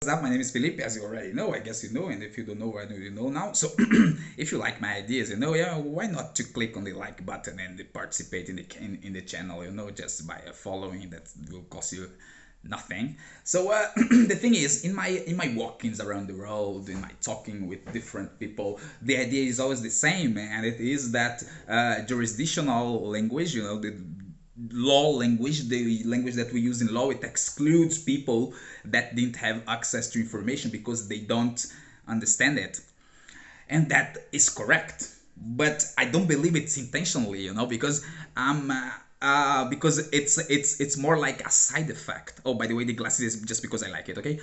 What's up? My name is Felipe, as you already know. I guess you know, and if you don't know, I know you know now. So, if you like my ideas, yeah, why not to click on the like button and participate in the channel, just by following. That will cost you nothing. So, the thing is, in my walkings around the world, in my talking with different people, the idea is always the same, and it is that jurisdictional language, the law language, the language that we use in law, it excludes people that didn't have access to information because they don't understand it. And that is correct. But I don't believe it's intentionally, because because it's more like a side effect. Oh, by the way, the glasses is just because I like it, okay?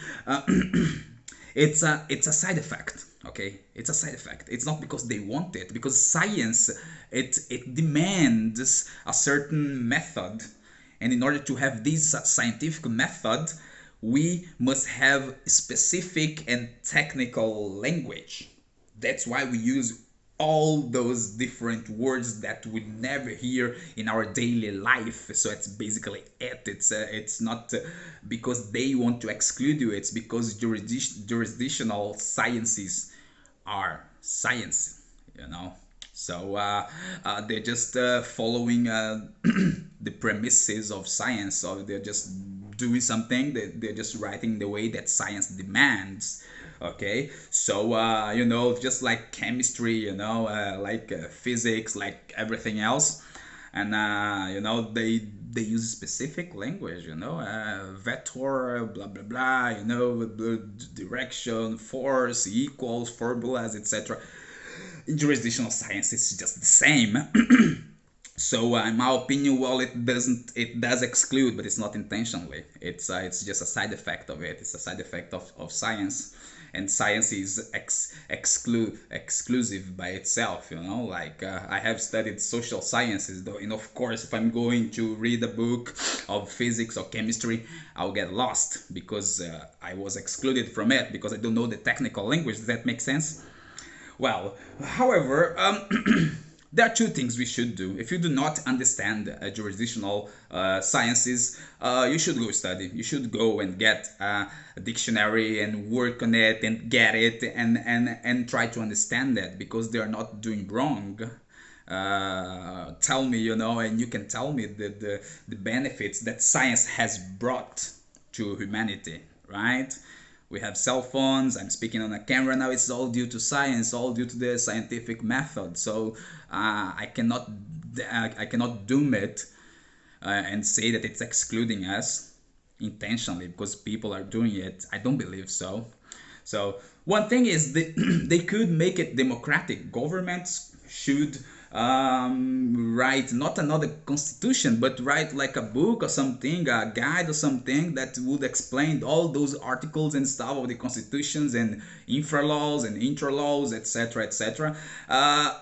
It's a side effect, okay? It's a side effect. It's not because they want it, because science, it demands a certain method, and in order to have this scientific method, we must have specific and technical language. That's why we use all those different words that we never hear in our daily life. So it's basically it. It's not because they want to exclude you. It's because jurisdictional sciences are science. So they're just following the premises of science. So they're just doing something. They're just writing the way that science demands. Okay, so just like chemistry, like physics, like everything else, and they use specific language, vector, blah blah blah, the direction, force, equals, formulas, etc. In jurisdictional science, it's just the same. So, in my opinion, well, it does exclude, but it's not intentionally. It's just a side effect of it. It's a side effect of science, and science is exclusive by itself. Like I have studied social sciences, though, and of course, if I'm going to read a book of physics or chemistry, I'll get lost because I was excluded from it because I don't know the technical language. Does that make sense? Well, however, there are two things we should do. If you do not understand jurisdictional sciences, you should go study. You should go and get a dictionary and work on it and get it and try to understand it because they are not doing wrong. Tell me, and you can tell me the benefits that science has brought to humanity, right? We have cell phones. I'm speaking on a camera now. It's all due to science, all due to the scientific method. So I cannot doom it and say that it's excluding us intentionally because people are doing it. I don't believe so. So one thing is they could make it democratic. Governments should write not another constitution, but write like a book or something, a guide or something that would explain all those articles and stuff of the constitutions and infra laws and intra laws, etc., etc.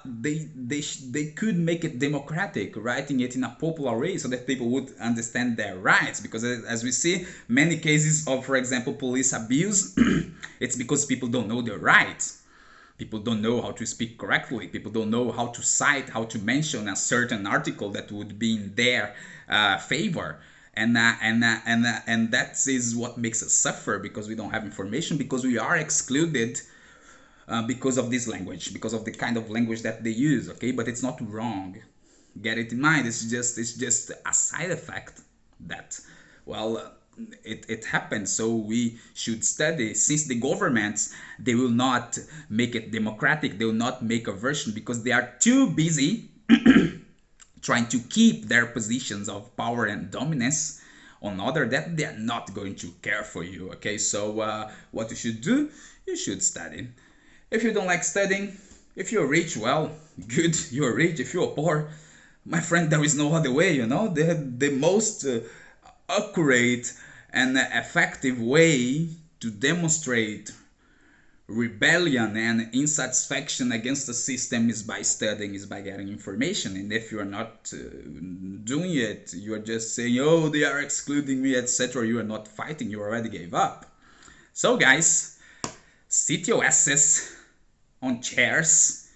They could make it democratic, writing it in a popular way so that people would understand their rights. Because as we see, many cases of, for example, police abuse, it's because people don't know their rights. People don't know how to speak correctly. People don't know how to cite, how to mention a certain article that would be in their favor. And that is what makes us suffer because we don't have information, because we are excluded because of this language, because of the kind of language that they use. Okay, but it's not wrong. Get it in mind. It's just a side effect that, well, it happens. So we should study. Since the governments, they will not make it democratic, they will not make a version because they are too busy trying to keep their positions of power and dominance on other, that they are not going to care for you. Okay, so what you should do, you should study. If you don't like studying, if you're rich, well, good, you're rich. If you're poor, my friend, there is no other way. The most accurate and effective way to demonstrate rebellion and insatisfaction against the system is by studying, is by getting information. And if you are not doing it, you are just saying, oh, they are excluding me, etc. You are not fighting, you already gave up. So guys, sit your asses on chairs,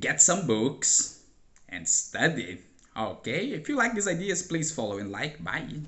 get some books and study. Okay, if you like these ideas, please follow and like. Bye.